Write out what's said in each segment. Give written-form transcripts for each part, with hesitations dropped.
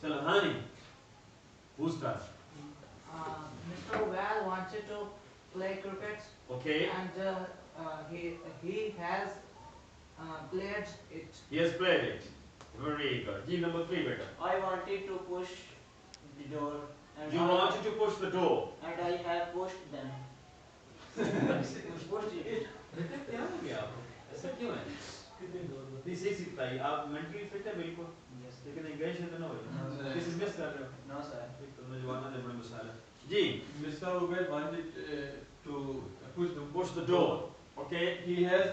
चलो हाँ नहीं who's turn? Mr. Well wanted to play cricket. Okay. And he has played it. He has played it. Very good. G number 3 beta. I wanted to push the door. And You wanted to push the door. And I have pushed them. Pushed it. बेटा क्या हो गया आपको? ऐसा क्यों है? नहीं सही सीखता है आप मेंटली फिट है बिल्कुल लेकिन इंग्लिश है तो ना हो किस मिस कर रहे हो No sir. तो नौजवानों ने बड़े मसाला जी Mr. Ubed wanted to push the door. Okay. He has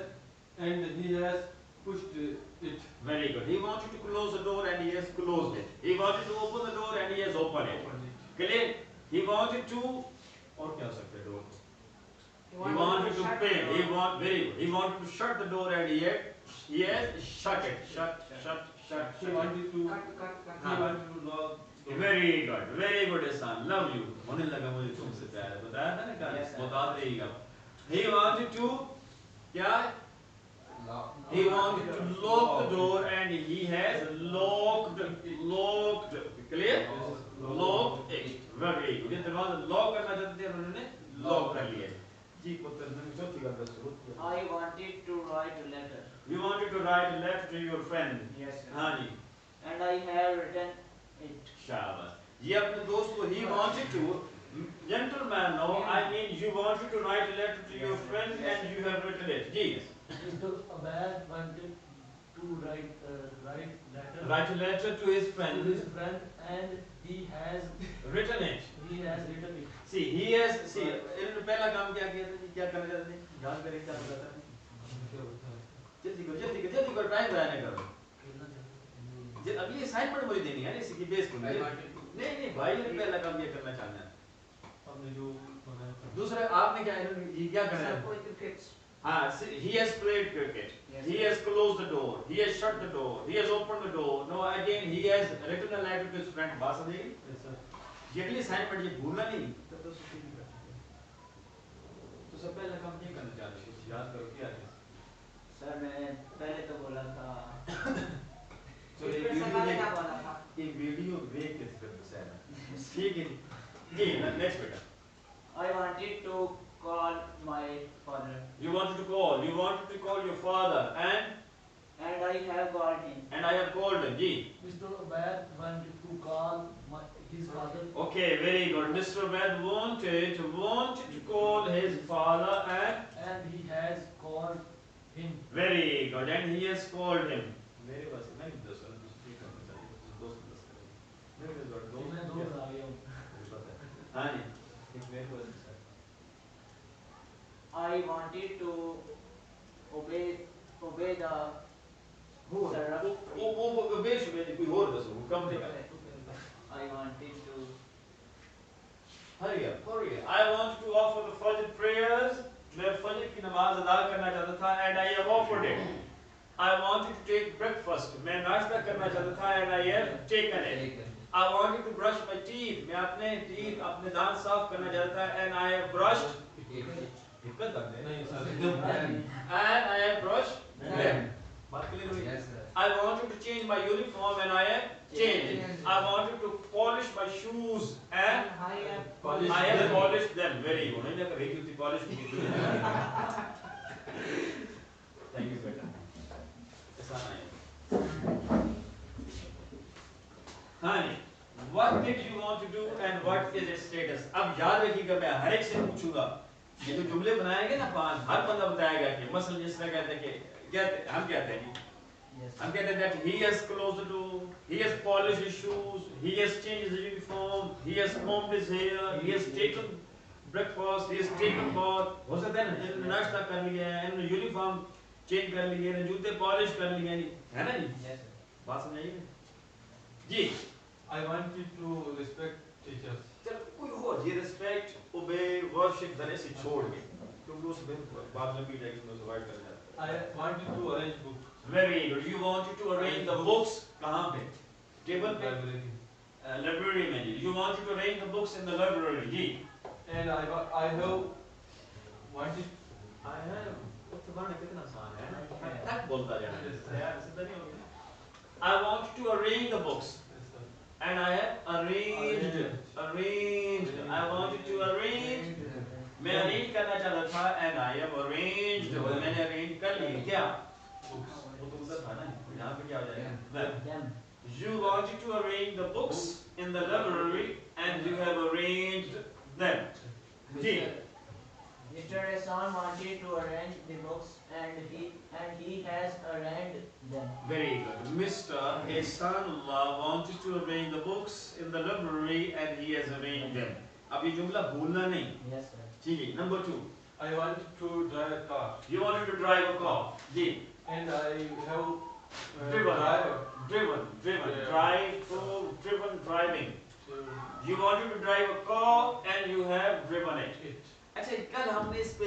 pushed it. Very good. He wanted to close the door and he has closed it. He wanted to open the door and he has opened it. Clear? He wanted to और क्या हो सकता है door? He wanted to pay. Very good. He wanted to shut the door and he has shut it. Shut. He wanted to lock. Very good. Very good, son. Love you. होने लगा मुझे तुमसे प्यार है. बताया था ना कल. बता देगा. He wanted to क्या? He wanted to lock the door and he has locked. Clear? Locked it. Very good. ये दरवाजा lock करना चाहते थे उन्होंने lock कर लिया. जी पुत्र ने चौथी बात शुरू किया. I wanted to write a letter. You wanted to write a letter to your friend. Yes sir. हाँ जी. And I have written it. शाबाश. ये अपने दोस्त को he wanted to. Gentleman, no, I mean you wanted to write a letter to your friend and you have written it. Ji. Mr. Abad wanted to write letter. Write a letter to his friend. To his friend, and he has Written it. He has written it. See, he has. See, इन्होंने पहला काम क्या किया था? क्या करना चाहते थे? याद करें क्या होता था? जल्दी करो टाइम ज़ाया नहीं करो. अब ये असाइनमेंट मुझे देनी है ना इसी की बेस पर. नहीं भाई ने पहला काम ये करना चाहना है. हमने जो दूसरा आपने क्या करना है? हाँ, he has played cricket. Yes, he has closed the door. He has shut the door. He has opened the door. No, again he has written a letter to his friend. बात समझेगी? Yes sir. ये अगली assignment ये भूलना नहीं. तो सुखी नहीं करते. तो सब पहला काम ये करना चाहते हैं. याद करो क्या है? सर मैंने पहले तो बोला था. तो ये वीडियो देख के फिर बताया. ठीक है जी. नेक्स्ट बेटा. I wanted to call my father. You wanted to call your father and I have called him. And I have called him. Ji. Mr. Abad wanted to call his father. Okay, very good. Mr. Abad wanted to call his father and he has called him. Very good. And he has called him. मेरे पास नहीं दस वाला दूसरी करना चाहिए. दोस्त दस करेंगे. मेरे पास दो. मैं दो आ गया हूँ. हाँ जी. एक मेरे पास है. I wanted to obey the वो बेश में कोई और दसो. कंपनी का. I wanted to Hurry up. I want to offer the Fajr prayers. मैं फजर की नमाज अदा करना चाहता था and I have offered it. I wanted to take breakfast. मैं नाश्ता करना चाहता था and I have taken it. I wanted to brush my teeth. मैं अपने दांत साफ करना चाहता था and I have brushed. नहीं sir. And I have brushed them. बात क्लियर हुई? Yes sir. I wanted to change my uniform and I have changed it. I wanted to polish my shoes and I have polished them. Very good. नहीं ना करेगी उतनी polish की. Thank you बेटा. ऐसा नहीं. हाँ नहीं. What did you want to do and what is its status? अब याद रखिएगा मैं हर एक से पूछूंगा. ये जो जुमले बनाएंगे ना पांच हर बंदा बताएगा कि मसलन जिस तरह कहते हैं कि हम कहते हैं I'm getting that he has closed the door, he has polished his shoes, he has changed his uniform, he has combed his hair, he has taken breakfast, he has taken bath. हो सकता है ना इन्होंने नाश्ता कर लिया है, इन्होंने यूनिफॉर्म चेंज कर लिए, इन्होंने जूते पॉलिश कर लिए हैं, है ना जी? Yes sir. बात समझाइए जी. I wanted to respect teachers. चलो कोई और ये respect, obey, worship धने से छोड़ के क्योंकि उस बात लंबी जाएगी तो survive कर जाता है. I wanted to arrange books. Very good. You wanted to arrange the books कहाँ पे? Table पे? Library. Library में जी. You wanted to arrange the books in the library ji. And I have wanted. I have. तो बाने कितना आसान है? तक बोलता जाना है. यार सिद्ध नहीं होगा. I wanted to arrange the books Yes sir. and I arranged. I wanted to arrange. मैं arrange करना चाहता था and I have arranged. मैंने arrange कर ली क्या? Books. वो तो उधर था ना, यहाँ पे क्या हो जाएगा? Well, Them. you wanted to arrange the books in the library and you have arranged them. Ji. Mr. Hassan wanted to arrange the books and he has arranged them. Very good. Mr. Ehsanullah wanted to arrange the books in the library and he has arranged them. अब ये जुमला भूलना नहीं. Yes, sir. Ji. Number 2. I wanted to drive a car. You wanted to drive a car. Ji. And I have Driven. drive. Driven. Yeah. Drive, through, driven, driving. So, You wanted to drive a car and you have driven it. it. अच्छा कल हमने इस पे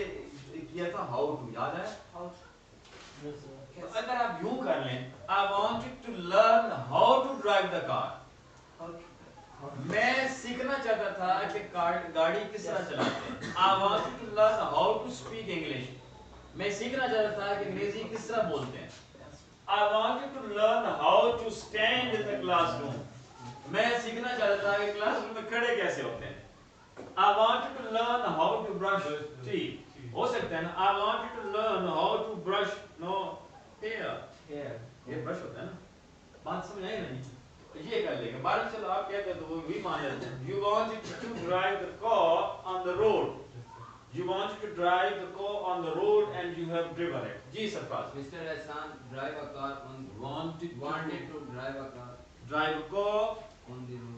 किया था how to, याद है? Yes, sir. तो अगर आप यूं कर लें, I wanted to learn how to drive the car. मैं सीखना चाहता था कि गाड़ी किस तरह चलाते हैं. I wanted to learn how to speak English. मैं सीखना चाहता था कि अंग्रेजी किस तरह बोलते हैं. I wanted to learn how to stand in the classroom. मैं सीखना चाहता था कि क्लासरूम में खड़े कैसे होते हैं. I wanted to learn how to brush teeth. हो सकता है ना. I wanted to learn how to brush hair. ये ब्रश होता है ना. बात समझ आई नहीं? ये कर लेंगे. बारह चलो आप कहते हैं तो वो भी मान लेते हैं. You wanted to drive the car on the road. You wanted to drive the car on the road and you have driven it. Ji Sarfaraz. Mr. Hassan drive a car on Wanted to drive a car drive a car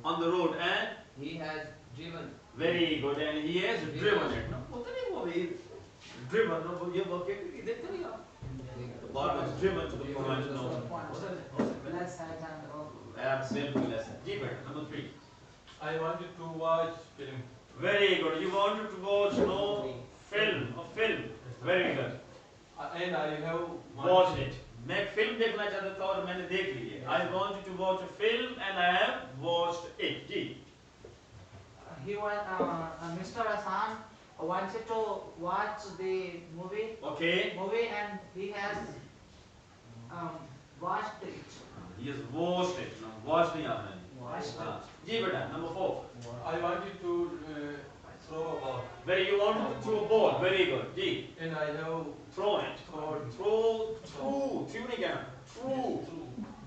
on the road. and He has driven. very good and he has driven it. ना पता नहीं वो ये driven ना वो ये वो क्या देखते नहीं आप. The car was driven to the point. No. Less hand and Absolutely lesson. जी बेटा. Number 3. I wanted to watch film. Very good. You wanted to watch film. Very good. And I have Watched it. मैं एक film देखना चाहता था और मैंने देख ली है. I wanted to watch a film and I have watched it. जी. Mr. Hassan wanted to watch the movie Okay. and he has watched it. He has watched it. No, watched नहीं आपने. Watched हाँ. जी बेटा. Number 4. I wanted to throw a ball. You wanted to throw a ball. Very good. Ji. And I have Thrown it. thrown Through नहीं कहना. Through.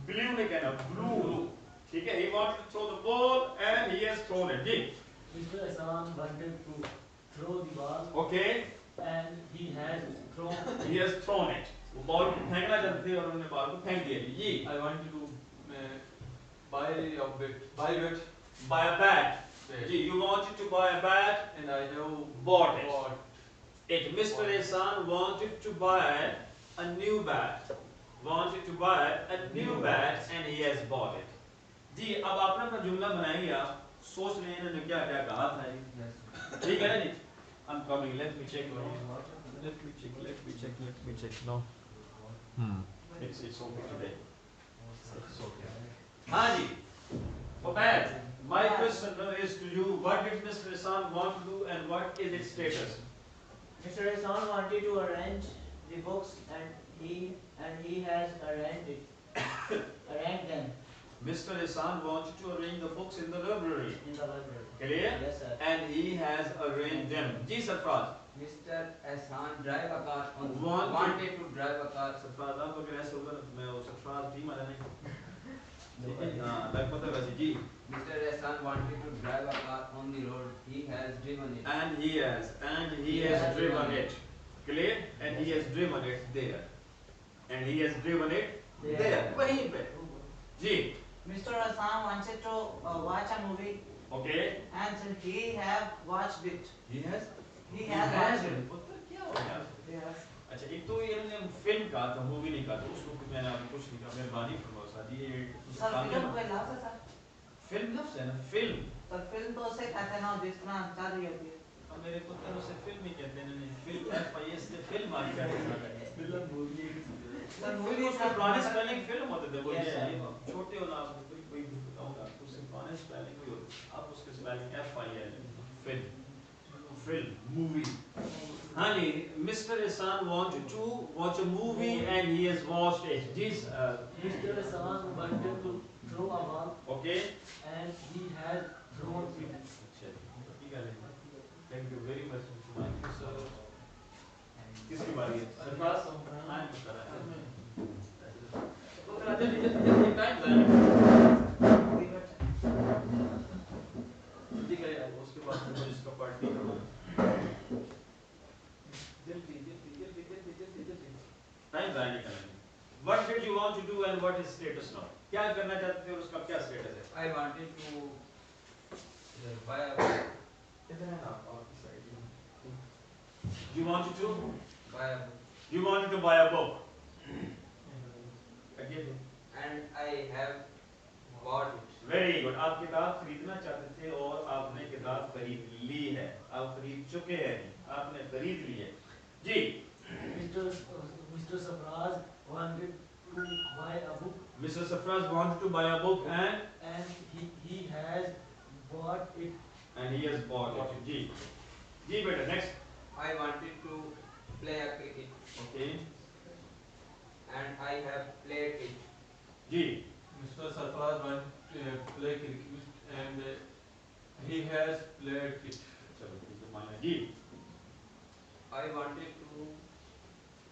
Blue नहीं कहना. Blue. ठीक है. He wanted to throw the ball and he has thrown it. जी. Mr. Hassan wanted to throw the ball Okay. and he has thrown. He has thrown it. वो ball को फेंकना चाहते थे और उन्होंने बॉल को फेंक दिया. जी. I wanted to buy a bat. Buy a bat. Bat. Ji. You wanted to buy a bat. And I have Bought it. bought Mr. Ehsan wanted to buy a new bat. Wanted to buy a new bat and he has bought it. जी. अब आपने अपना जुमला बनाएंगे आप. सोच रहे हैं इन्होंने क्या क्या कहा था. ठीक है ना जी. I'm coming. Let me check. Let me check. No. It's okay today. It's okay. हाँ जी. Obed, my question is to you. What did Mr. Ehsan want to do and what is its status? Mr. Hassan wanted to arrange the books and he has arranged them Mr. Ehsan wanted to arrange the books in the library. in the library. Clear? Yes, sir. And he has arranged them. Ji Sarfaraz. Mr. Hassan drive a car on Wanted to drive a car. Sarfaraz आप अगर ऐसे होगा मैं वो Sarfaraz team वाला नहीं. हाँ लगभग तो वैसे जी. Mr. Hassan wanted to drive a car on the road. He has driven it. And he has driven it. Clear? And he has driven it there. And he has driven it there. वहीं पे. जी. Mr. Hassan wanted to watch a movie Okay. and he have watched it. He has. watched it. पुत्र क्या हो गया? Yes. अच्छा एक तो ये हमने फिल्म कहा था मूवी नहीं कहा था उसको मैंने आपको कुछ नहीं कहा मेहरबानी फरमाओ सर ये Sir, film कोई लफ्ज़ है sir? फिल्म लफ्ज़ है ना फिल्म Sir, film तो उसे कहते हैं ना जिस तरह चल रही होती है. अब मेरे पुत्र उसे फिल्म ही कहते हैं नहीं फिल्म FIS से फिल्म आ गया है Film movie. Sir, film movie उसके sir, पुराने स्पेलिंग फिल्म होते थे वो Yes, ये sir. छोटे हो ना आप कोई बताऊंगा आपको उसके पुराने स्पेलिंग भी होते आप उसके स्पेलिंग FIL फिल्म मूवी. हाँ जी. Mr. Ehsan wanted to watch a movie and he has watched it. This Mr. Hassan wanted to throw a ball okay. and he has drawn it. अच्छा ठीक है thank you very much sir किसकी बारी है सरफराज हाँ वो तेरा जल्दी जल्दी जल्दी टाइम जाएगा जल्दी करे उसके बाद मुझे इसका पार्ट नहीं करना जल्दी जल्दी जल्दी जल्दी जल्दी जल्दी टाइम जाएगा करेंगे What did you want to do and what is status now? क्या करना चाहते थे और उसका क्या status है? I wanted to buy a book. इधर है आप साइड में. You wanted to Buy a book. you wanted to buy a book. Again. And I have bought it. Very good. आप किताब खरीदना चाहते थे और आपने किताब खरीद ली है. आप खरीद चुके हैं. आपने खरीद ली है. जी. Mr. Sarfraz wanted to buy a book Mr. Sarfraz wanted to buy a book and he has bought it. and he has bought it. जी. जी बेटा next. I wanted to play a cricket Okay. and I have played it. जी. Mr. Sarfraz wants to play cricket and he has played it. चलो ठीक है माना जी. I wanted to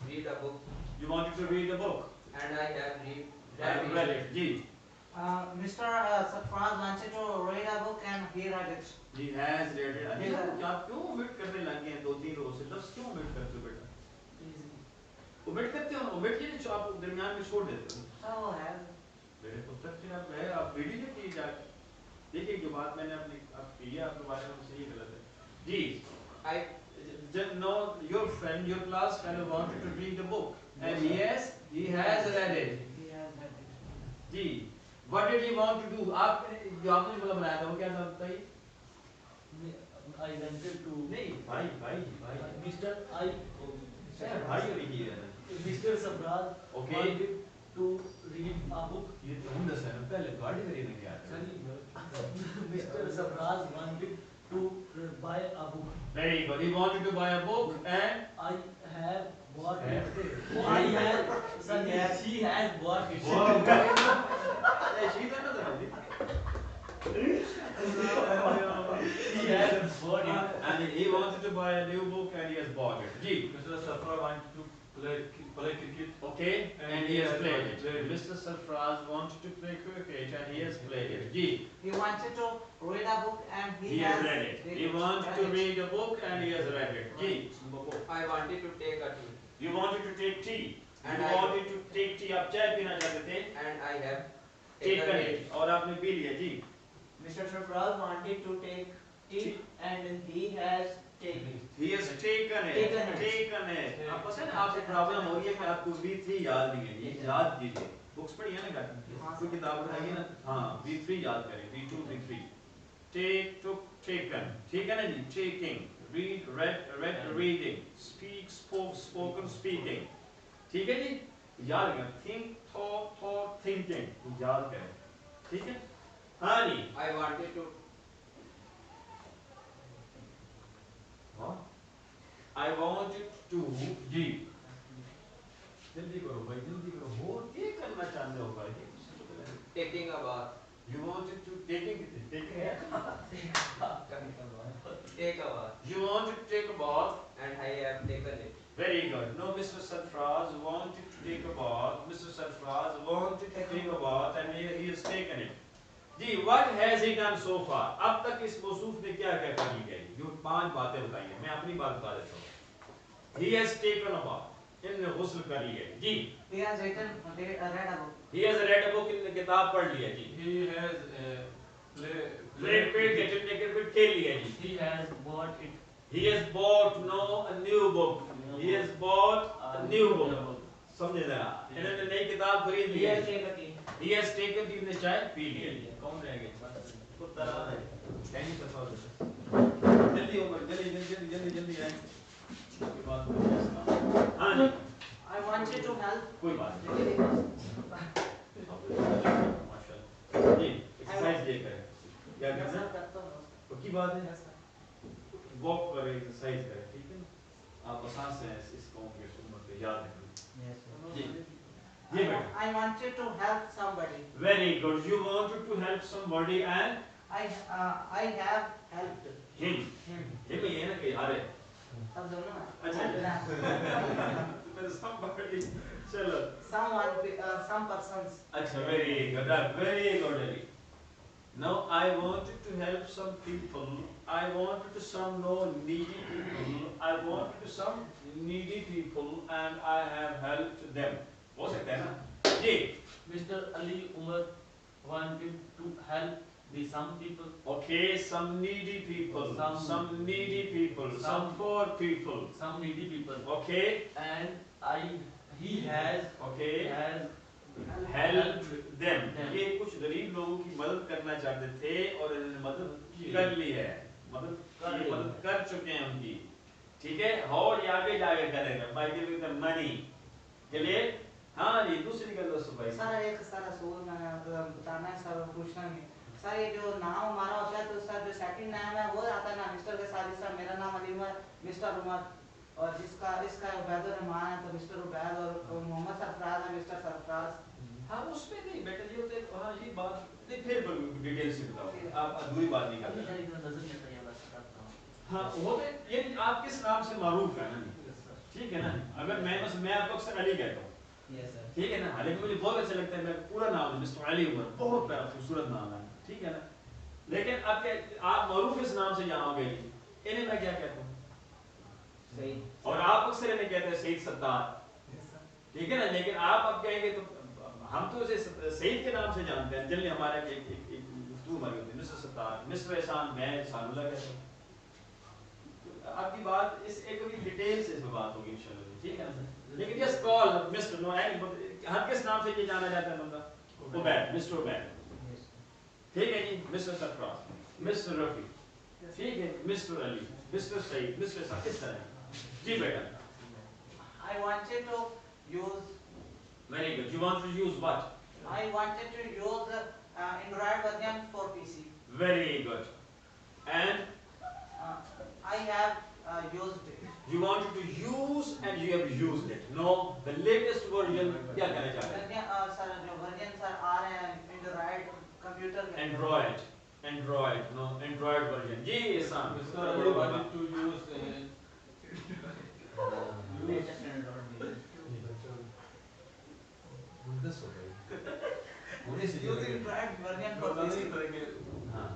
read a book You wanted to read a book and I have read it. जी. Mr. Sarfraz wanted to read a book and he read it. He has read it. अरे He has- आप क्यों omit करने लगे हैं 2-3 रोज से? लफ्ज़ क्यों omit करते हो बेटा? omit करते हो omit के लिए आप दरमियान में छोड़ देते हो. So have मेरे पुस्तक से आप है आप रीडिंग की जाके देखिए जो बात मैंने अपनी आप की है आपके बारे में सही गलत है. जी. I No, your friend, your class fellow wanted to read the book and he has read it. he has read it. Ji. What did he want to do? आप जो आपने जो बनाया था वो क्या था बताइए? I wanted to नहीं भाई भाई भाई. Mr. भाई लिखी है. Mr. Sarfraz Okay. wanted to read a book. ये तो हम दस हैं पहले गाड़ी खरीदने क्या था? Mr. Sarfraz wanted to buy a book. Very good. He wanted to buy a book and I have bought it. Have. I have. She has bought it. wow. she done that. He has bought it. And he wanted to buy a new book and he has bought it. Ji. Mr. Sarfraz wanted to play cricket. Okay. And he has played it. Mr. Sarfraz wanted to play cricket and he has played it. Ji. He wanted to read a book and He has read it. He wanted to read a book and he has read it. Ji. I wanted to take a tea You wanted to take tea. And You I- wanted to take tea. आप चाय पीना चाहते थे. and I have Taken it. और आपने P लिया जी. Mr. Sarfraz wanted to take tea and he has taken it. He has taken it. Taken it. Taken it. आप पता है ना आपसे प्रॉब्लम हो रही है कि आपको V3 याद नहीं है. ये याद कीजिए. बुक्स पढ़ी है ना घर. कोई किताब उठाइए ना. हाँ V3 याद करें. V2 V3. Take, took, taken. ठीक है ना जी. Taking. Read, read, read, reading. Speak, spoke, spoken, speaking. ठीक है जी. याद करें. Think, thought, thought, thinking. याद करें. ठीक है. हाँ जी. I wanted to I wanted to जी जल्दी करो भाई जल्दी करो हो ये करना चाहते हो भाई taking a bath. you wanted to taking Take a bath. you wanted to take a bath And I have taken it. very good no Mr. Sarfraz wanted to take a bath Mr. Sarfraz wanted to take a bath and he has taken it ji what has he done so far अब तक इस मौसूफ ने क्या क्या कर लिया है जो 5 बातें बताई हैं मैं अपनी बात बता देता हूँ he has taken a bath इन्होंने गुस्ल कर लिया है जी He has read a book. he has read a book इन्होंने किताब पढ़ लिया जी He has played cricket इन्होंने क्रिकेट खेल लिया जी He has bought it. he has bought no a new book he has bought a new book समझे जरा इन्होंने नई किताब खरीद ली He है has taken tea. he has taken T ने चाय पी लिया कौन रहेगा कुत्ता रहा है थैंक यू सर जल्दी हो जल्दी जल्दी जल्दी जल्दी आए उसके बाद हाँ जी I wanted to help. कोई बात नहीं Yes, माशाल्लाह जी एक्सरसाइज दे करें क्या करना sir, है करता हूँ. पक्की बात है Yes, sir. वॉक करें एक्सरसाइज करें ठीक है आप आसान से इस कौम के सुन्नत को याद रखें Yes, sir. जी जी बेटा। I wanted to help somebody. Very good. You wanted to help somebody and I have helped him. him. him ये ना कि अरे सब दोनों हैं। अच्छा तो somebody चलो Some persons. अच्छा very good. Very good Ali. Now I wanted to help some people. I wanted to some needy people. I wanted to some needy people and I have helped them. हो सकता है ना जी Mr. Ali Umar wanted to help the some people. okay some needy people Some needy people some poor people Some needy people. okay And he has okay helped helped them them. ये कुछ गरीब लोगों की मदद करना चाहते थे और इन्होंने मदद कर ली है मदद कर चुके हैं उनकी ठीक है और ये आगे जाके करेंगे by giving them money के लिए हाँ जी दूसरी गल दोस्तों भाई सर एक सारा सोल मैंने बताना है सर पूछना है सर ये जो नाम हमारा होता है तो सर जो सेकंड नाम है वो आता है ना मिस्टर के साथ सर मेरा नाम अली उमर मिस्टर उमर और जिसका इसका उबैद रहमान है तो मिस्टर उबैद और मोहम्मद सरफराज है मिस्टर सरफराज हाँ उसमें नहीं बेटा ये होते हाँ ये बात नहीं फिर डिटेल से बताओ आप अधूरी बात नहीं कर रहे नजर नहीं आता ये वाला करता हूँ। हाँ होते ये आप किस नाम से मारूफ है ना ठीक है ना अगर मैं आपको अक्सर अली कहता हूँ Yes, sir. ठीक है ना हालांकि मुझे बहुत अच्छा लगता है मैं पूरा नाम मिस्टर अली उमर बहुत प्यारा खूबसूरत नाम है ठीक है ना लेकिन अब क्या आप मारूफ इस नाम से यहाँ गए इन्हें मैं क्या कहता हूँ सही और आप अक्सर इन्हें कहते हैं सईद सत्तार ठीक है ना लेकिन आप अब कहेंगे तो हम तो इसे सईद के नाम से जानते हैं जनरली हमारे एक गुफ्तगू हमारी होती है मिस्टर सत्तार मिस्टर एहसान मैं सानुल्लाह कहता हूँ आपकी बात इस एक डिटेल से इस पर बात होगी इंशाल्लाह ठीक है ना लेकिन जस्ट कॉल मिस्टर नो हर किस नाम से ये जाना जाता है बंदा उबैद मिस्टर उबैद ठीक है जी मिस्टर सरफराज मिस्टर रफी ठीक है mister Ali mister Saeed mister सा किस तरह जी बेटा I wanted to use very good you want to use what I wanted to use Android version for PC. Very good and I have used it. you wanted to use and you have used it no the latest version क्या कहना चाह रहे हैं sir जो version sir आ रहे हैं Android computer के Android no Android version जी एहसान Mr. Ali wanted to use latest Android use Android version for PC. हाँ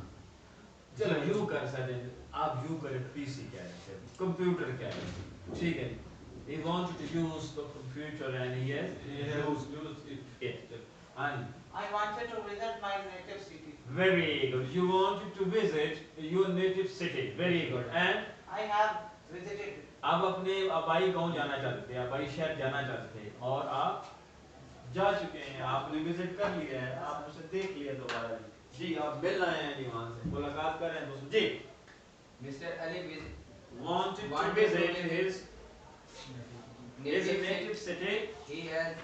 चलो यू कर सकते हैं आप यू करें पीसी कह रहे हैं कंप्यूटर कह रहे हैं ठीक है he wanted to use the computer and he has used it and I wanted to visit my native city. very good you wanted to visit your native city very good and I have visited it. आप अपने आबाई गांव जाना चाहते थे आबाई शहर जाना चाहते थे और आप जा चुके हैं आपने विजिट कर लिया है आप उसे देख लिया दोबारा जी आप मिल आए हैं जी वहां से मुलाकात कर रहे हैं दोस्तों जी Mr. Ali wanted to wanted visit to his native city He has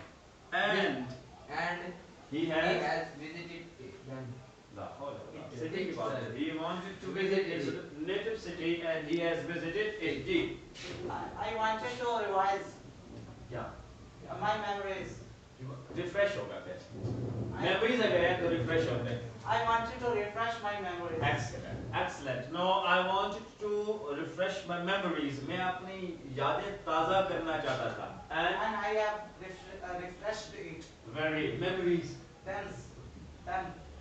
and he he has has visited it. city की बात है he wanted to visit his native city and he has visited it जी I wanted to revise क्या my memories. Refresh होगा कैसे memories अगर है तो रिफ्रेश होते हैं I wanted to refresh my memories. Excellent. No, I wanted to refresh my memories. मैं अपनी यादें ताज़ा करना चाहता था. And I have refreshed it. Very memories. Then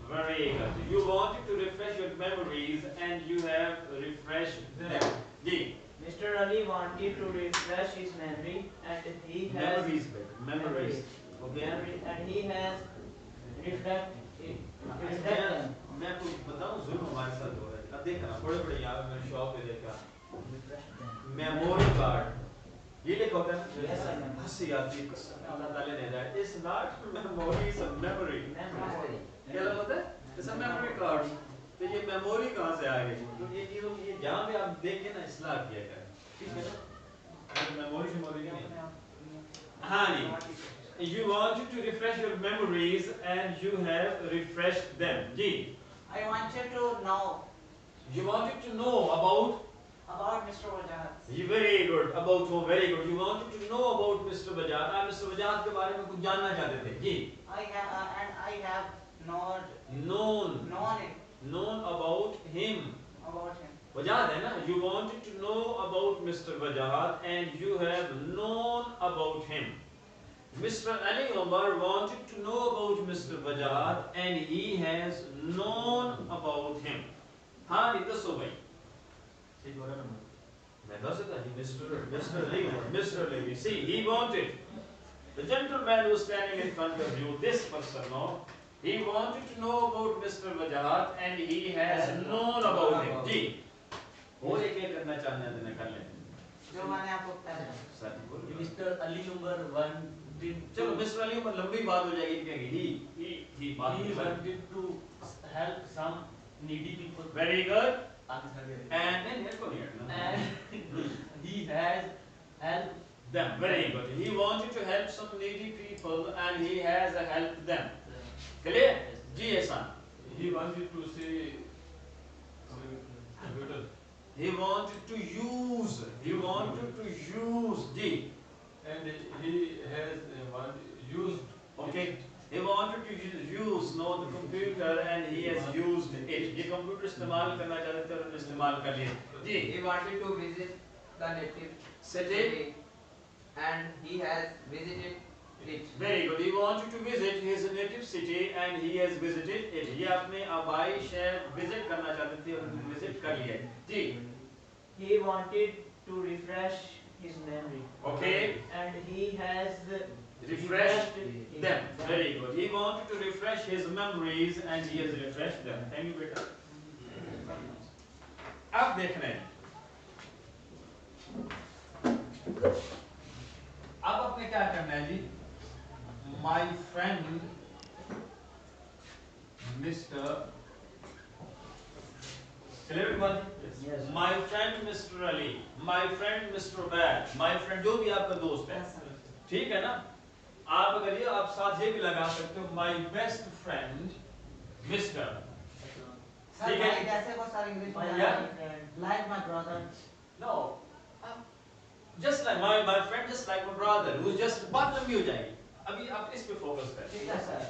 Very good. You wanted to refresh your memories and you have refreshed them. Ji. Mr. Ali wanted to refresh his memory and he has Memories. Memories. Okay. memory and he has refreshed them. मैं आपको बताऊं जुल्म हमारे साथ हो रहा है. अब देखना बड़े बड़े यहाँ पे मैंने शॉप पे देखा. मेमोरी कार्ड ये लिखा होता है Yes, sir. हंसी आती है कसम अल्लाह ताला ने दिया it's not memory it's a memory क्या होता है इट्स अ मेमोरी कार्ड तो ये मेमोरी कहाँ से आ गई तो ये चीज़ों ये जहाँ भी आप देखें ना इस्लाह किया करें ठीक है ना मेमोरी नहीं हाँ जी you wanted to refresh your memories and you have refreshed them ji I wanted to know you wanted to know about about Mr. Wajad. Very good. About whom? Very good. You wanted to know about Mr. Bajaj. आप Mr. Bajaj के बारे में कुछ जानना चाहते थे जी. I have known about him. about him. Bajaj है ना? You wanted to know about Mr. Bajaj and you have known about him. Mr. Ali Omar wanted to know about Mr. Bajaj and he has known about him. हाँ नहीं तो सो भाई. सही बोला ना. मैं दस था जी Mr. Ali. See, he wanted. The gentleman who was standing in front of you, this person, no, he wanted to know about Mr. Bajaj and he has known about him. जी. और एक एक करना चाहना है तो कर ले. जो मैंने आपको बताया. सर बोलो. Mister Ali Umar wanted. चलो मिस्टर अली उमर लंबी बात हो जाएगी कहेंगे. He wanted to help some needy people. Very good. And And then here come here. he has helped Them. Very good. He wanted to help some needy people and he has helped them. Clear? जी ऐसा. He wanted to say computer. He wanted to use. Ji. And he has used. Okay. He wanted to use the computer and he has used it. ये computer इस्तेमाल करना चाहते थे और उन्होंने इस्तेमाल कर लिया. जी. He wanted to visit the native City. and he has visited it. Very good. He wanted to visit his native city and he has visited it. ये अपने आबाई शहर visit करना चाहते थे और उन्होंने visit कर लिया. जी. He wanted to refresh his memory. Okay. And he has Refreshed them. Very good. He wanted to refresh his memories and he has refreshed them. Thank you, बेटा. अब देखना है. अब अपने क्या करना है जी? My friend, Mr. Clear everybody? Yes. My friend Mr. Ali, my friend Mr. Bad, my friend जो भी आपका दोस्त है, ठीक है ना? आप अगर ये आप साथ ये भी लगा सकते हो my best friend Mr. Sir ठीक है? भाई कैसे को सर इंग्लिश में Yeah. like my brother. No, just like my friend, just like my brother, who's just बात लंबी हो जाएगी. अभी आप इस पे फोकस करें. ठीक है सर.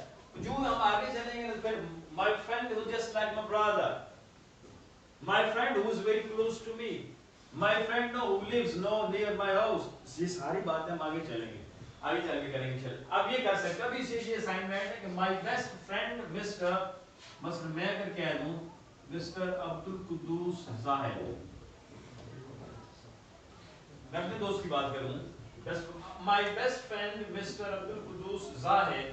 जो हम आगे चलेंगे तो फिर my friend who's just like my brother, my friend who's very close to me, my friend who lives near my house. ये सारी बातें हम आगे चलेंगे. आगे चल के करेंगे. चल अब ये कर सकते हैं. अभी इसे ये असाइनमेंट है कि my best friend Mr. मसलन मैं अगर कह दूं Mr. अब्दुल कुद्दूस जाहिद, मैं अपने दोस्त की बात करूं. My best friend Mr. Abdul Quddus Zahid.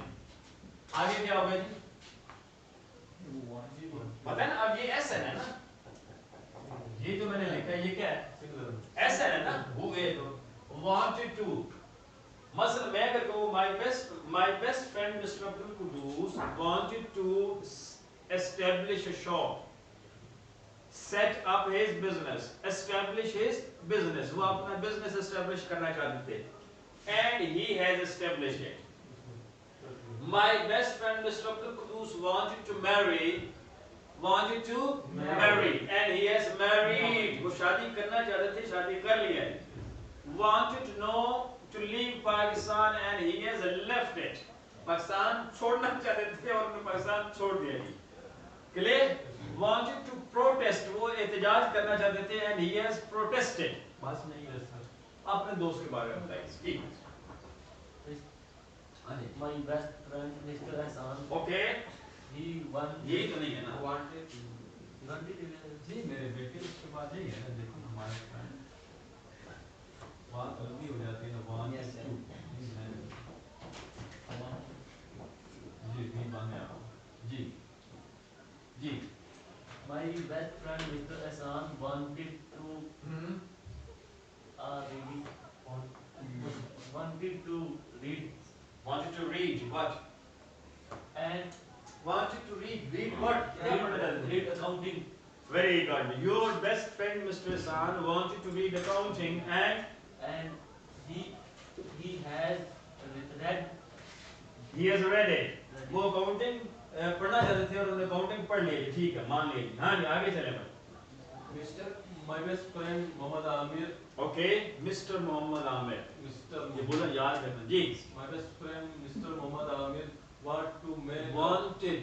आगे क्या होगा जी? पता है ना? अब ये एस है ना? ये जो मैंने लिखा है ये क्या है? एस है ना? वो ये तो wanted to. मसलन मैं अगर कहूँ my best friend Mr. Abdul Quddus wanted to establish a shop, set up his business, establish his business. वो अपना business establish करना चाहते थे, and he has established it. My best friend Mr. Abdul Quddus wanted to marry, and he has married. वो शादी करना चाहते थे, शादी कर लिया है. Wanted to leave Pakistan and he has left it. Pakistan छोड़ना चाहते थे और उन्होंने पाकिस्तान छोड़ दिया जी. Clear? Wanted to protest, वो एहतजाज करना चाहते थे and he has protested. बस नहीं है सर. अपने दोस्त के बारे में बताइए. my best friend Mr. Hasan. Okay. He won. यही तो नहीं है ना? Wanted. जी मेरे बेटे उसके बाद यही है ना. देखो हमारे फ्रेंड बात लंबी हो जाती है ना. One Yes, sir. जी नहीं बांधे आप. जी जी. My best friend Mr. Hasan wanted to read. Wanted to read. Wanted to read what? And Wanted to read what? read accounting. Very good. Your best friend Mr. Hasan wanted to read accounting And he has read. he has read it. वो accounting पढ़ना चाहते थे और उन्होंने accounting पढ़ लिया. ठीक है, मान लिया. हाँ जी, आगे चले भाई. Mr. My best friend Mohammed Amir. Okay, Mr. Mohammed Amir. Mr. ये बोला याद रखना जी. My best friend Mr. Mohammed Amir want to make. Wanted.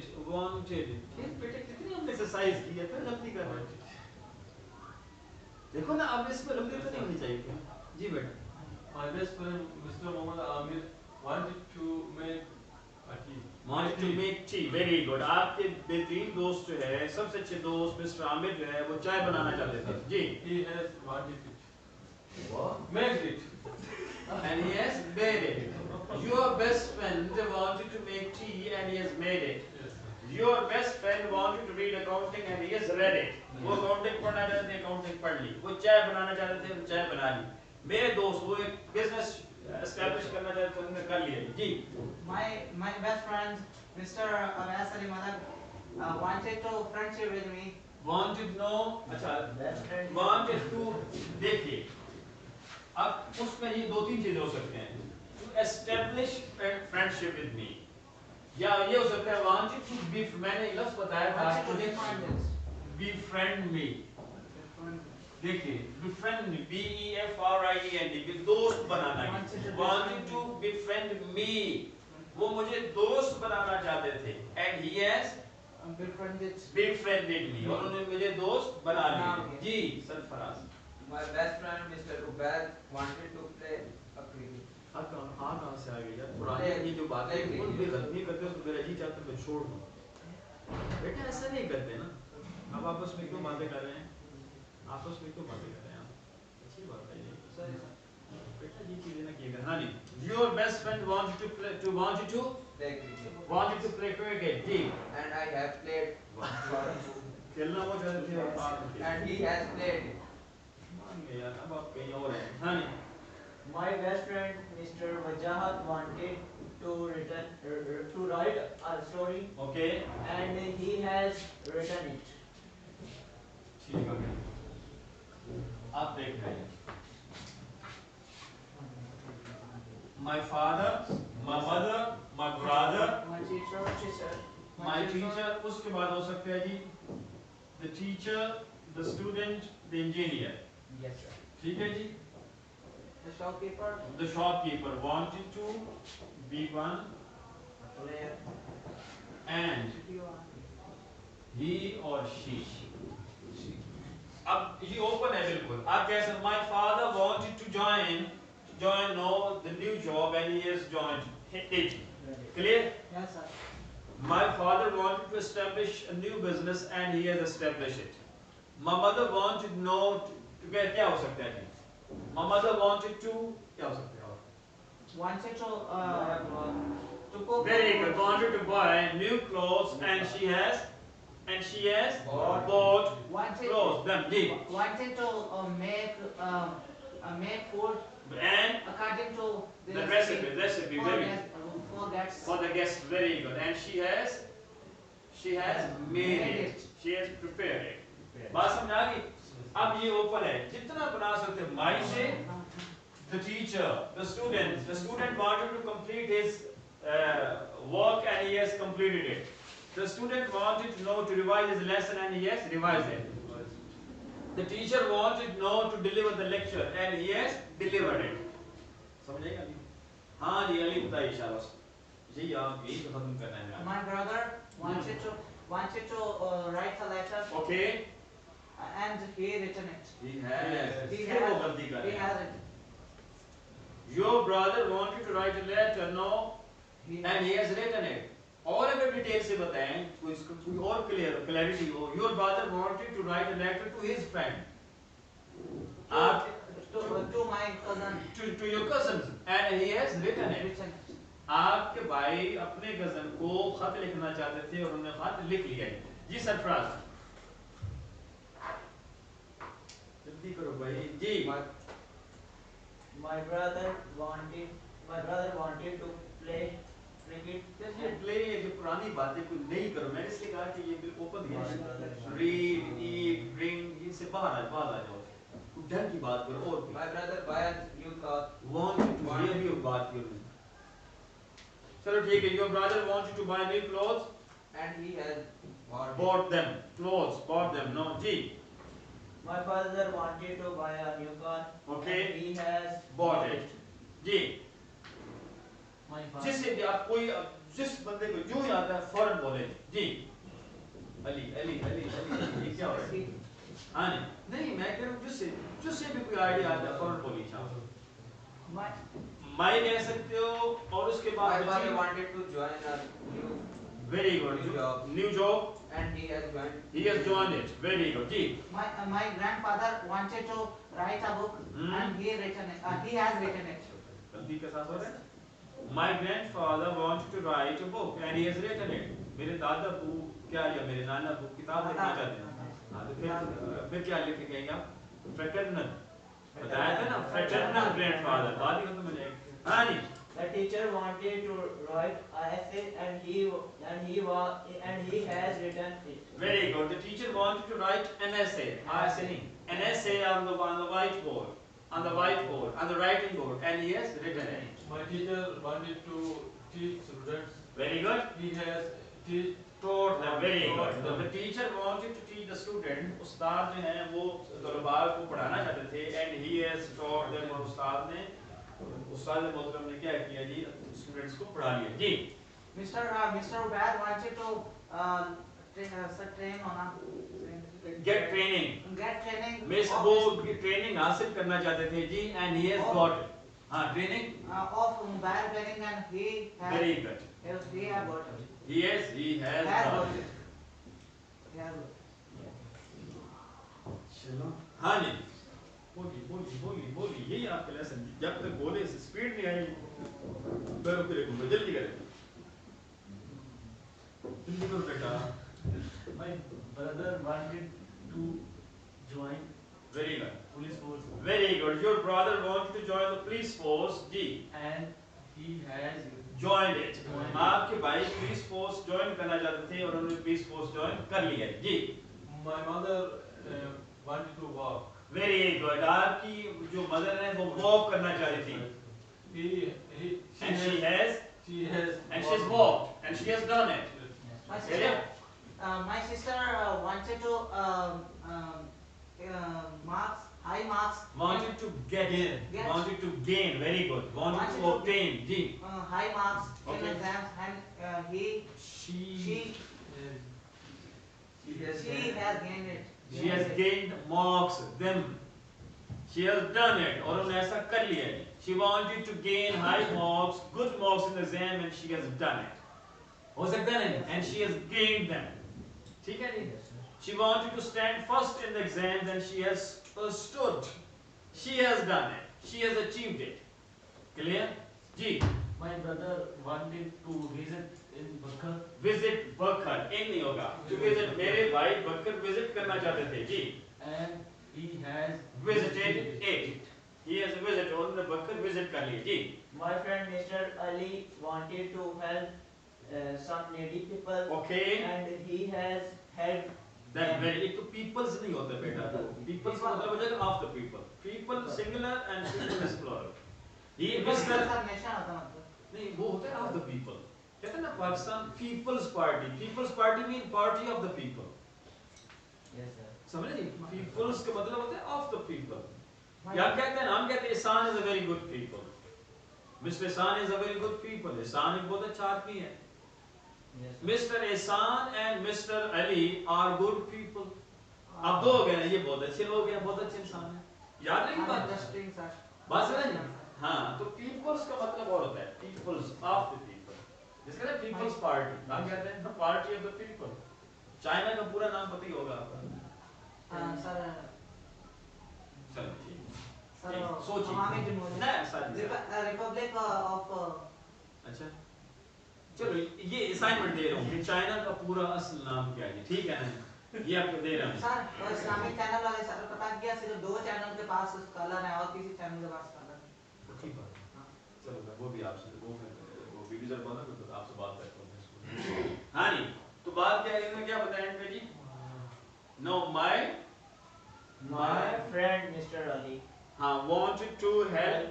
बेटे कितनी हमने एक्सरसाइज की है फिर गलती कर रहे हैं. देखो ना अब इसमें लंबी तो नहीं होनी चाहिए. जी बेटा. My best friend Mr. Mohammed Amir wanted to make a tea. Wanted to make tea. Very good. आपके बेहतरीन दोस्त जो है सबसे अच्छे दोस्त मिस्टर आमिर जो है वो चाय बनाना चाहते थे. जी. He has wanted it. What? Made it. And he has made it. Your best friend wanted to make tea and he has made it. Yes. Your best friend wanted to read accounting and he has read it. वो accounting पढ़ना चाहते थे accounting पढ़ ली. वो चाय बनाना चाहते थे वो चाय बना ली. मेरे दोस्त वो एक business establish करना चाहते थे उन्होंने कर लिया. जी. My best friend Mr. Abbas Ali Malak wanted to friendship with me. Wanted no अच्छा Best friend. wanted to देखिए अब उसमें ये दो तीन चीजें हो सकते हैं. To establish friendship with me. या ये हो सकता है wanted to be मैंने लफ्ज़ बताया था Wanted to आपको define this. befriend me. देखिए befriend me BEFRIEND दोस्त बनाना है. Wanted to befriend me. वो मुझे दोस्त बनाना चाहते थे. And he has befriended me. और उन्होंने मुझे दोस्त बना लिया. जी Sarfaraz. My best friend Mr. Ubaid wanted to play a cricket. हाँ कहाँ से आ गई यार पुरानी ये जो बातें उन भी गलती करते हो तो मेरा जी चाहता है छोड़ दो. बेटा ऐसा नहीं करते ना. अब आपस में क्यों बातें कर रहे हैं? आपस में क्यों बातें कर रहे हैं आप? अच्छी बात है ये. बेटा ये चीजें ना किएगा. हाँ जी. Your best friend wanted to play Play cricket. wanted to play cricket. Ji. And I have played once. खेलना वो चाहते थे और आप And he has played it. मान गए यार अब आप कहीं और हैं. हाँ जी. My best friend Mr. Wajahat wanted to write a story Okay. and he has written it. ठीक है. आप देख रहे हैं. My father, my mother, my brother, My teacher. my teacher. उसके बाद हो सकता है जी. The teacher, the student, the engineer. Yes, sir. ठीक है जी. The shopkeeper. The shopkeeper wanted to be one Player. and he or she. अब ये open है बिल्कुल. आप कह सकते my father wanted to join the new job and he has joined it. Clear? Yes, sir. My father wanted to establish a new business and he has established it. My mother wanted to know क्या हो सकता है जी? My mother wanted to क्या हो सकता है? Wanted to cook. Very good. Wanted to buy new clothes and she has bought Wanted. clothes. Them ji. Wanted to make food And according to the recipe for very guests, for guests. for the guests very good. And she has made it. She has prepared it. बात समझ आ गई? अब ये open है. जितना बना सकते हैं. My से the teacher, the student wanted to complete his work and he has completed it. The student wanted to know to revise his lesson and he has revised it. The teacher wanted to know to deliver the lecture and he has delivered it. समझ आएगा अभी? हाँ जी अली बताइए शाबाश. जी आप यही तो खत्म करना है. My brother wanted to write a letter Okay. and he written it. He has. He फिर वो has. गलती कर He रहे has हैं. it. Your brother wanted to write a letter, no, and he has written it. और अगर detail से बताएं, कोई और क्लैरिटी हो. Your brother wanted to write a letter to his friend. आप To my cousin. to your cousins, and he has written it. Written it. आपके भाई अपने कजन को खत लिखना चाहते थे और उन्होंने खत लिख लिया है. जी सरफराज. जल्दी करो भाई. जी. My brother wanted to play cricket. ये प्ले ये पुरानी बातें कुछ नहीं करो. मैंने इसलिए कहा कि ये बिल्कुल ओपन दिया. Read, eat, drink इनसे बाहर आ जाओ. कुछ ढंग की बात करो और My brother buys new clothes. wanted to ये भी एक बात करो. चलो ठीक है. Your brother wanted to buy new clothes And he has bought bought them. Clothes bought them. No ji. My father wanted to buy a new car. Okay. And he has bought it. Ji My father. जिससे भी आप कोई जिस बंदे को जो याद है फौरन बोले जी अली अली अली अली ये क्या हो रहा है हाँ नहीं मैं कह रहा हूँ जिससे जिससे भी कोई आइडिया आता है फौरन बोलिए शाम My माई कह सकते हो और उसके My बाद father wanted to join a new very good New job. New job and he has joined. he has joined it very good जी my grandfather wanted to write a book and he has written it. गलती के साथ हो रहा है My grandfather wanted to write a book and he has written it. मेरे दादा को क्या या मेरे नाना को किताब लिखना चाहते हैं हाँ तो फिर क्या लिखेंगे आप fraternal बताया था ना fraternal grandfather बात ही खत्म हो जाएगी हाँ नहीं The teacher wanted to write an essay and he has written it. Very good. The teacher wanted to write an essay. An essay on the whiteboard, on the writing board, and he has written it. My teacher wanted to teach students. Very good. He has Taught them. Very good. So the teacher wanted to teach the student. उस्ताद जो हैं वो तलबार को पढ़ाना चाहते थे, and he has taught them. और उस्ताद मोहतरम ने क्या किया जी? Students को पढ़ा लिया जी. Mr. Ubaid wanted to train on a Get training. Miss वो ट्रेनिंग हासिल करना चाहते थे जी and he has got it. हाँ training of mobile training and he has very good. he has got it. He has got it. He has got it. चलो हाँ जी बोली यही आपका लेसन जब तक बोले स्पीड नहीं आई फिर फिर जल्दी करें जल्दी करो बेटा My brother wanted to join very good. police force Very good. Your brother wanted to join the police force. Ji. and he has Joined it. आपके भाई police force join करना चाहते थे और उन्होंने police force join कर लिया जी. My mother wanted to walk. Very good. आपकी जो mother है वो walk करना चाहती थी. And she has walked and she has done it. My sister wanted to high marks. Wanted to wanted to gain. Very good. Wanted to obtain. Ji. High marks in Okay. exams and she has gained it. She has gained marks. Them. She has done it. और उन्होंने ऐसा कर लिया है. She wanted to gain high marks, good marks in the exam, and she has done it. हो सकता है नहीं? And she has gained them. ठीक है जी? She wanted to stand first in the exams, and she has stood. She has done it. She has achieved it. Clear? Ji. my brother wanted to visit in Bakkar Visit Bakkar. इन नहीं होगा. To visit मेरे भाई Bakkar visit करना चाहते थे जी. and he has Visited it. He has visited. उन्होंने Bakkar visit कर लिया जी. My friend Mr. Ali wanted to help some needy people Okay. and he has helped That very एक तो peoples नहीं होता बेटा. Peoples का मतलब हो जाएगा of the people. People singular and people is plural. He Mr. nation आता मतलब. नहीं वो होता है of the people. कहते हैं ना Pakistan People's Party. People's Party mean party of the people. yes sir समझे जी? People's का मतलब होता है of the people. या कहते हैं हम कहते हैं Ihsan is a very good people. Mr. Ihsan is a very good people. Ihsan एक बहुत अच्छा आदमी है. yes sir. Mr. Ihsan and Mr. Ali are good people. अब दो हो गए ना ये बहुत अच्छे लोग हैं बहुत अच्छे इंसान हैं याद रखिए बात Interesting sir. बात समझ रहे हैं हाँ तो peoples का मतलब और होता है peoples of the people जिसका ना people's party हम कहते हैं the party of the people China का पूरा नाम पता ही होगा आपको Sir. चलो ठीक Sir. सोचिए Islamic Jamhuriyat. नहीं सारी Republic of अच्छा चलो ये असाइनमेंट दे रहा हूँ कि चाइना का पूरा असल नाम क्या है ठीक है ना ये आपको दे रहा हूँ सर इस्लामिक चैनल वाले सर पता किया सिर्फ 2 चैनल के पास कलर है और किसी चैनल के पास कलर नहीं। ठीक है चलो मैं वो भी आपसे वो वीडियो जब बना तो आपसे बात करता हूँ हाँ नहीं तो बात क्या है इन्होंने क्या बताया इनमें जी no My friend Mr. Ali हाँ wanted to help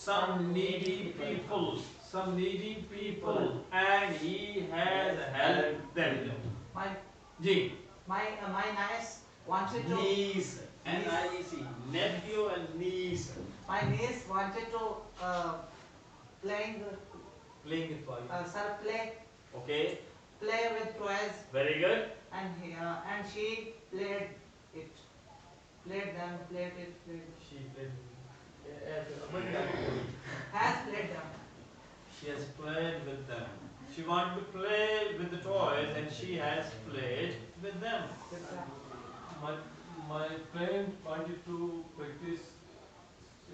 some needy people and he has helped them My जी niece wanted to. Niece. N-I-E-C. Nephew and niece. My niece wanted to playing Playing with toys. sir Okay. play with toys, Very good. and she played it, played it. She played. Has played them. She has played with them. She wanted to play with the toys and she has played with them. My friend wanted to practice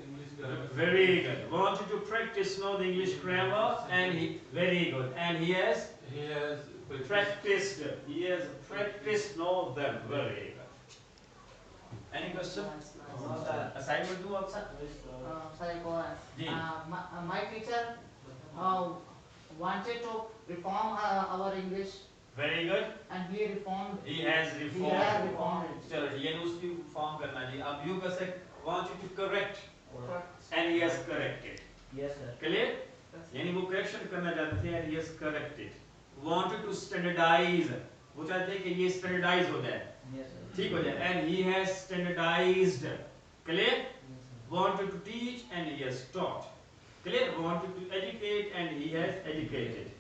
English grammar. Very good. Wanted to practice know the English grammar and he very good. And he has practiced. He has practiced know them. Very good. Any question? Assignment do also? Sorry, go on. Ji. My teacher wanted to reform our English, Very good. and he reformed. He has He has reformed. reformed it. चलो ये ना उसकी form करना जी. अब you कैसे want you to correct and he has corrected. Yes, sir. Clear? यानी वो correction करना चाहते थे and he has corrected. Wanted to standardize. वो चाहते हैं कि ये standardize हो जाए. Yes, sir. ठीक हो जाए. And he has standardized. Clear? Wanted to teach and he has taught. Clear? Wanted to educate and he has educated.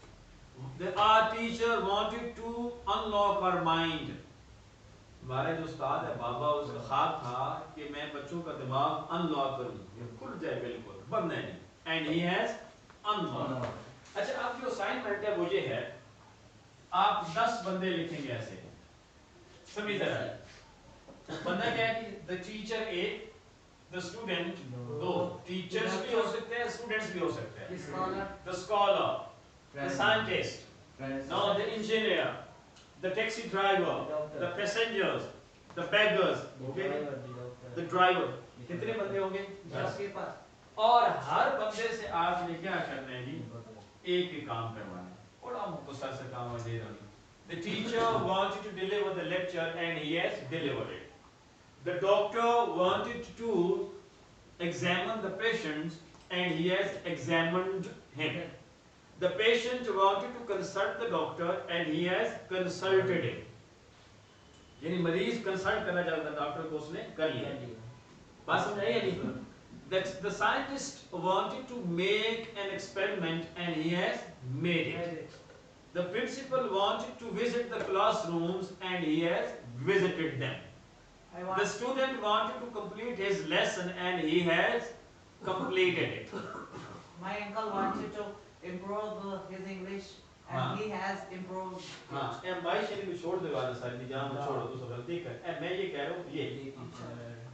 Our teacher wanted to unlock our mind. हमारे जो उस्ताद है बाबा उसका ख्वाब था कि मैं बच्चों का दिमाग अनलॉक करूं, खुल जाए बिल्कुल, बंद नहीं. And he has unlocked. अच्छा, अब जो असाइनमेंट है वो ये है, आप 10 बंदे लिखेंगे ऐसे. समझ रहे हैं? बंदा क्या है कि the teacher A, the student 2. Teachers भी हो सकते हैं, स्टूडेंट्स भी हो सकते हैं. Scholar. The scholar, the scientist, Friends. no, the engineer, the taxi driver, the passengers, the beggars, okay, the driver. कितने बंदे होंगे? 10. के पास. और हर बंदे से आपने क्या करना है जी? एक ही काम करवाना है. बड़ा मुख्तसर से काम दे रहा हूँ. The teacher wanted to deliver the lecture and he has delivered it. The doctor wanted to examine the patient and he has examined him. The patient wanted to consult the doctor and he has consulted him. यानी मरीज consult करना चाहता था doctor को, उसने कर लिया. बात समझ आई है नहीं? That the scientist wanted to make an experiment and he has made it. The principal wanted to visit the classrooms and he has visited them. I The want. student wanted to complete his lesson and he has completed it. My uncle wanted to improve his English, and हाँ. he has improved. हाँ, ए भाई शरीफ को छोड़ दो वाला सारी जान में छोड़ो, दूसरा गलती कर. ए मैं ये कह रहा हूँ ये.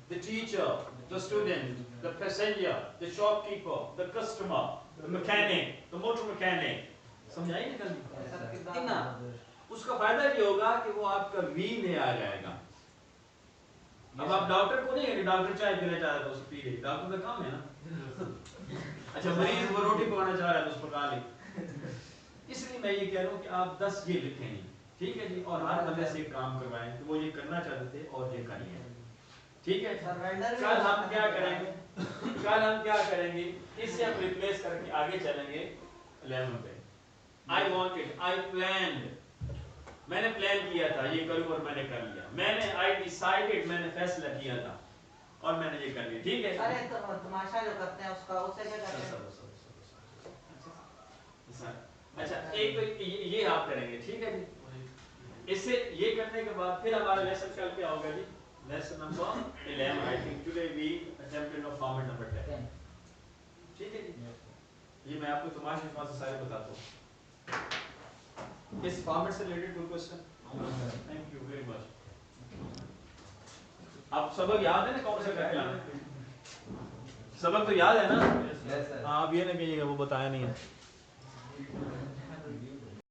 The teacher, the student, the passenger, the shopkeeper, the customer, the mechanic, the motor mechanic. समझाई ना गलती? इतना उसका फायदा ये होगा कि वो आपका वी में आ जाएगा. अब आप डॉक्टर को नहीं, डॉक्टर चाय पीना चाह रहा था उसको पी ले, डॉक्टर का काम है ना. अच्छा, मरीज वो रोटी पकाना चाह रहा है तो उसको पका ले. इसलिए मैं ये कह रहा हूँ कि आप 10 ये लिखेंगे, ठीक है जी, और हर बंदे से काम करवाएं. तो वो ये करना चाहते थे और ये कर लिया. ठीक है. Sir, welder भी कल हो हम सकता क्या है. करेंगे? कल हम क्या करेंगे? इससे हम रिप्लेस करके आगे चलेंगे 11 पे. I wanted, I planned. मैंने प्लान किया था ये करूँ और मैंने कर लिया. मैंने I decided, मैंने फैसला किया था और मैंने ये कर लिया. ठीक है. अरे तो तमाशा जो करते हैं उसका, उससे क्या करते हैं? अच्छा, एक तो ये आप करेंगे, ठीक है जी. इससे ये करने के बाद फिर हमारा लेसन कल क्या होगा जी? Lesson number 11. I think today we attempted on format number 10. ठीक है जी. ये मैं आपको तमाशे से सारे बताता हूँ. इस फॉर्मेट से रिलेटेड कोई question? Thank you very much. आप सबक याद है ना कौन सा करके लाना? सबक तो याद है ना? Yes, sir. हाँ, अब ये ना कहिएगा वो बताया नहीं है.